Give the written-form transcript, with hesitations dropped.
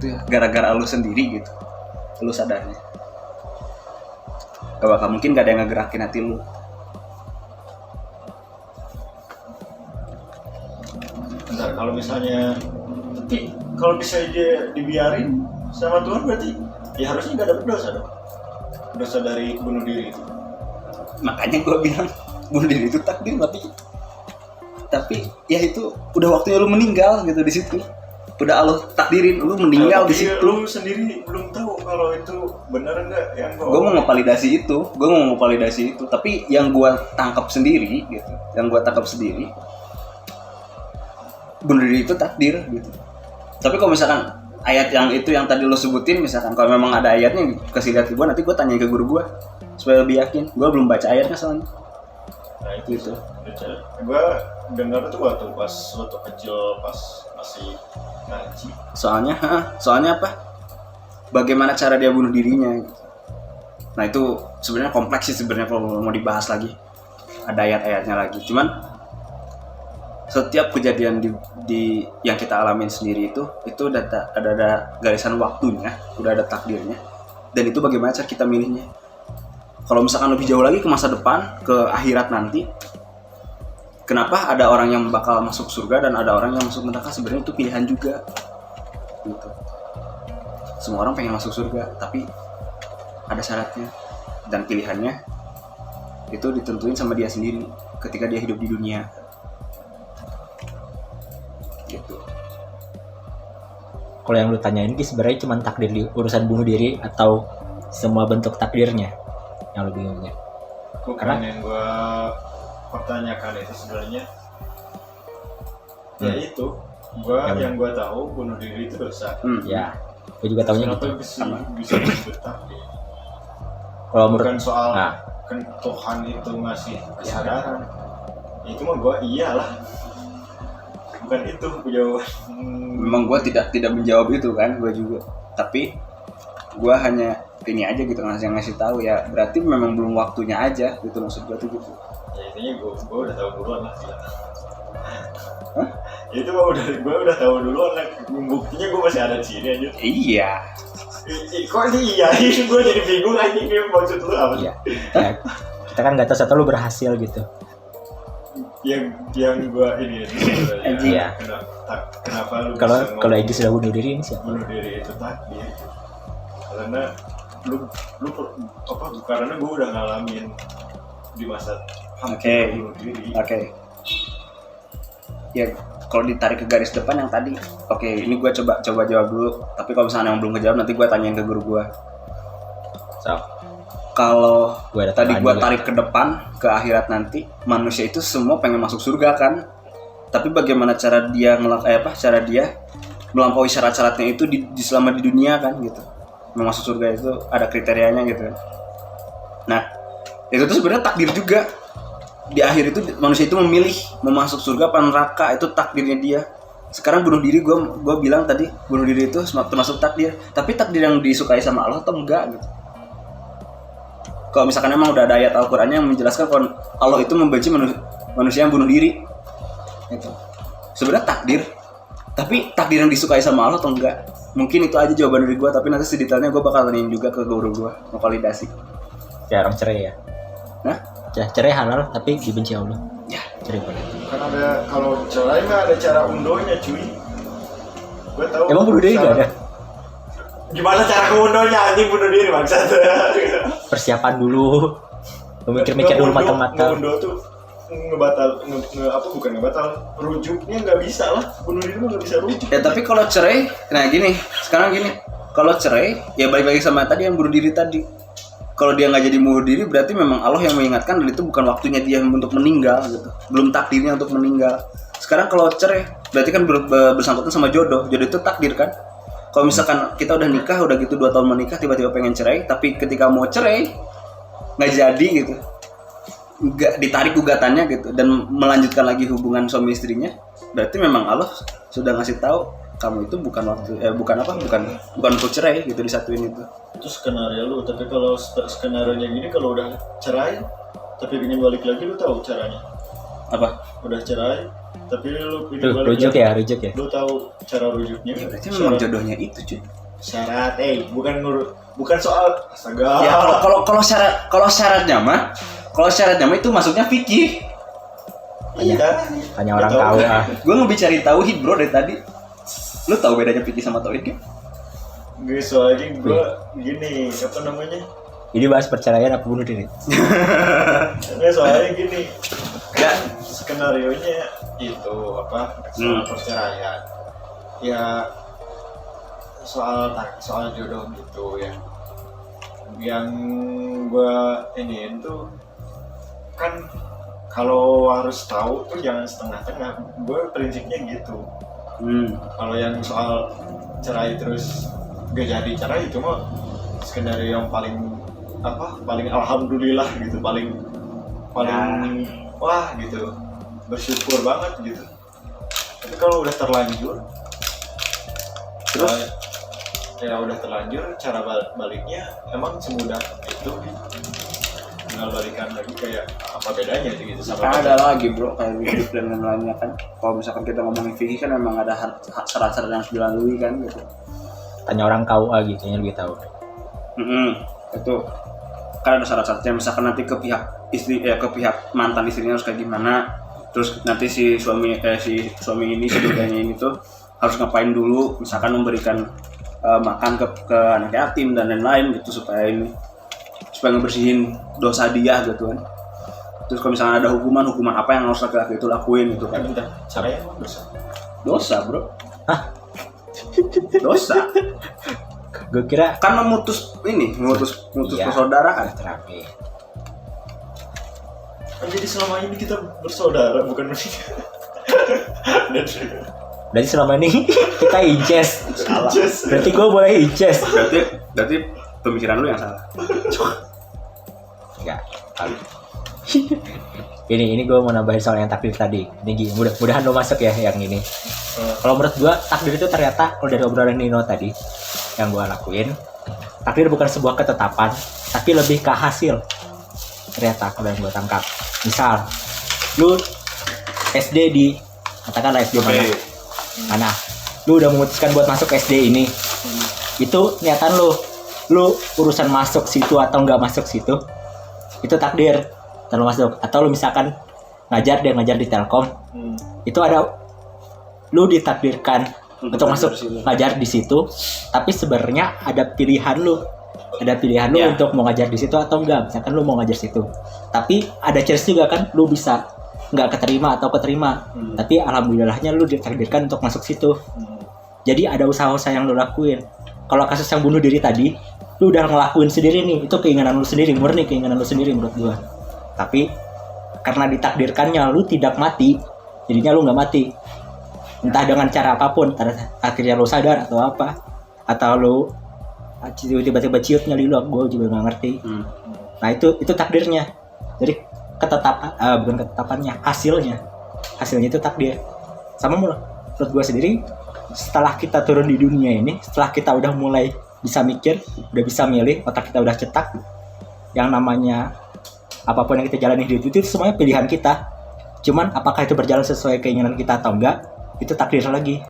gitu ya, gara-gara lu sendiri gitu, lu sadarnya. Gak bakal mungkin gak ada yang ngegerakin hati lu. Bentar, kalau misalnya, tapi kalau bisa dia dibiarin sama Tuhan berarti ya harusnya gak ada berdosa dong. Dosa dari bunuh diri itu. Makanya gue bilang bunuh diri itu takdir, tapi ya itu udah waktunya lu meninggal gitu di situ. Udah Allah takdirin lu meninggal di situ. Lu sendiri belum tahu kalau itu benar enggak yang gue mau ngevalidasi itu, tapi yang gue tangkap sendiri gitu, bunuh diri itu takdir gitu. Tapi kalau misalkan ayat yang itu yang tadi lo sebutin, misalkan kalau memang ada ayatnya kasih lihat ke gue, nanti gue tanya ke guru gue supaya lebih yakin. Gue belum baca ayatnya soalnya. Nah itu gitu. Gue dengar tuh waktu kecil pas masih ngaji. Soalnya apa? Bagaimana cara dia bunuh dirinya? Gitu. Nah itu sebenarnya kompleks sih sebenarnya kalau mau dibahas lagi. Ada ayat-ayatnya lagi. Cuman setiap kejadian di yang kita alamin sendiri itu udah ada garisan waktunya, udah ada takdirnya. Dan itu bagaimana cara kita milihnya. Kalau misalkan lebih jauh lagi ke masa depan, ke akhirat nanti, kenapa ada orang yang bakal masuk surga dan ada orang yang masuk neraka? Sebenarnya itu pilihan juga gitu. Semua orang pengen masuk surga, tapi ada syaratnya dan pilihannya itu ditentuin sama dia sendiri ketika dia hidup di dunia gitu. Kalau yang lu tanyain ini sebenarnya cuma takdir di urusan bunuh diri atau semua bentuk takdirnya yang lu bingungnya? Karena yang gue pertanyakan itu sebenarnya ya itu yang gue tahu bunuh diri itu dosa. Ya, gue juga tahunya gitu. Bisa disebut takdir. Kalau bukan soal Tuhan itu ngasih kesadaran, itu mah gue iyalah. Bukan itu jawaban. Memang gue tidak menjawab itu kan, gue juga. Tapi gue hanya ini aja gitu, ngasih tahu ya. Berarti memang belum waktunya aja gitu, maksud gue tuh gitu. Ya intinya gue udah tahu duluan lah. Hah? Itu gue udah tahu duluan lah. Buktinya gue masih ada di sini aja. Iya. Kok iya? Gue jadi bingung aja nih maksud lu apa? Iya. Kita kan nggak tahu satu lu berhasil gitu. Yang gue ini ya. Kenapa lu kalau Egy sudah bunuh diri ini siapa? Bunuh diri itu takdir. Karena lu karena gue udah ngalamin di masa hampir bunuh diri. Oke. Ya kalau ditarik ke garis depan yang tadi, oke, ini gue coba jawab dulu. Tapi kalau misalnya yang belum kejawab nanti gue tanyain ke guru gue. Kalau tadi gue tarik ke depan, ke akhirat nanti, manusia itu semua pengen masuk surga kan? Tapi bagaimana cara dia cara dia melampaui syarat-syaratnya itu di selama di dunia kan gitu? Mau masuk surga itu ada kriterianya gitu. Nah, itu tuh sebenarnya takdir juga. Di akhir itu manusia itu memilih mau masuk surga apa neraka, itu takdirnya dia. Sekarang bunuh diri, gue bilang tadi bunuh diri itu termasuk takdir. Tapi takdir yang disukai sama Allah atau enggak gitu? Kalau misalkan emang udah ada ayat Al-Qur'annya yang menjelaskan kalau Allah itu membenci manusia yang bunuh diri, itu sebenarnya takdir. Tapi takdir yang disukai sama Allah atau enggak? Mungkin itu aja jawaban dari gue. Tapi nanti sedetailnya gue bakal tanyain juga ke guru gue, mau validasi. Kayak orang cerai ya? Nah? Cerai halal tapi dibenci Allah. Ya, cerai boleh. Kan ada, kalau cerai mah ada cara undonya cuy. Gue tahu. Emang bunuh diri nggak ada? Gimana cara ngundonya anjing bunuh diri maksud? Persiapan dulu, memikir-mikir dulu matang-matang. Ngundo tuh bukan ngebatal, rujuknya nggak bisa lah, bunuh diri nggak bisa rujuk. Ya tapi kalau cerai, nah sekarang gini, kalau cerai ya balik lagi sama tadi yang bunuh diri tadi. Kalau dia nggak jadi bunuh diri, berarti memang Allah yang mengingatkan dan itu bukan waktunya dia untuk meninggal gitu, belum takdirnya untuk meninggal. Sekarang kalau cerai, berarti kan bersangkutan sama jodoh itu takdir kan? Kalau misalkan kita udah nikah, udah gitu 2 tahun menikah, tiba-tiba pengen cerai, tapi ketika mau cerai nggak jadi gitu, nggak ditarik gugatannya gitu, dan melanjutkan lagi hubungan suami istrinya, berarti memang Allah sudah ngasih tahu kamu itu bukan untuk cerai gitu, disatuin itu. Itu skenario lu, tapi kalau skenario nya gini, kalau udah cerai tapi ingin balik lagi, lu tahu caranya? Apa? Udah cerai Tapi lu pilih Tuh, balik rujuk ya. Lu tahu cara rujuknya? Ya berarti memang jodohnya itu cuy. Syarat, bukan soal astaga. Ya kalau syaratnya mah itu masuknya fikih. Iya. Hanya orang Nggak tahu ah. Gue ngebicarain tauhid bro dari tadi. Lu tahu bedanya fikih sama tauhid kan? Gue soalnya gue gini, apa namanya? Ini bahas perceraian apa bunuh diri? Nggak, soalnya gini. Ya. Skenarionya itu apa? Soal perceraian. Ya soal jodoh gitu ya. Yang gue ini itu kan kalau harus tahu tuh jangan setengah-tengah. Gue prinsipnya gitu. Kalau yang soal cerai terus gak jadi cerai itu mah skenario yang paling alhamdulillah gitu, paling wah gitu, bersyukur banget gitu. Tapi kalau udah terlanjur terus ya udah terlanjur, cara baliknya emang semudah itu, tinggal balikan lagi. Kayak apa bedanya gitu sama Kan ada lagi bro kayak hidup dan lain-lainnya kan. Kalau misalkan kita ngomongin fikih kan memang ada syarat-syarat yang harus dilalui kan gitu. Tanya orang KUA gitu yang lebih tahu. Itu kan ada syarat-syaratnya. Misalkan nanti ke pihak istri ke pihak mantan istrinya harus kayak gimana. Terus nanti si suami ini si dudanya ini tuh harus ngapain dulu. Misalkan memberikan makan ke anak yatim dan lain-lain gitu supaya ngebersihin dosa dia gitu kan. Terus kalau misalnya ada hukuman apa yang harus laki-laki itu lakuin gitu kan. caranya emang Dosa bro. Hah? Dosa. Gue kira Kan memutus iya, persaudaraan. terapi. kan jadi selama ini kita bersaudara bukan menikah. Berarti selama ini kita inces. Salah. Berarti gue boleh inces. Berarti pemikiran lu yang salah. Enggak. Ini gue mau nambahin soal yang takdir tadi. Ini gini, mudah-mudahan lo masuk ya yang ini. Kalau menurut gue takdir itu ternyata kalau dari obrolan Nino tadi yang gue lakuin, takdir bukan sebuah ketetapan, tapi lebih ke hasil. Ternyata kalau yang gue tangkap, misal lu SD di katakanlah SD mana, lu udah memutuskan buat masuk SD ini, itu niatan lu urusan masuk situ atau nggak masuk situ, itu takdir. Kalau masuk, atau lu misalkan ngajar di Telkom, itu ada lu ditakdirkan untuk masuk ngajar di situ, tapi sebenarnya ada pilihan lu Ya. untuk mau ngajar di situ atau enggak. Misalkan lu mau ngajar situ, tapi ada chance juga kan lu bisa nggak keterima atau keterima, tapi alhamdulillahnya lu ditakdirkan untuk masuk situ. Jadi ada usaha-usaha yang lu lakuin. Kalau kasus yang bunuh diri tadi, lu udah ngelakuin sendiri nih, itu keinginan lu sendiri, murni keinginan lu sendiri menurut gua. Tapi karena ditakdirkannya lu tidak mati, jadinya lu nggak mati. Entah dengan cara apapun, akhirnya lu sadar atau apa, atau lu tiba-tiba ciut nyali lu, gue juga nggak ngerti. Nah itu takdirnya. Jadi bukan ketetapannya, hasilnya itu takdir. Sama menurut gue sendiri, setelah kita turun di dunia ini, setelah kita udah mulai bisa mikir, udah bisa milih, otak kita udah cetak, yang namanya apapun yang kita jalani hidup itu semuanya pilihan kita. Cuman apakah itu berjalan sesuai keinginan kita atau enggak, itu takdir lagi.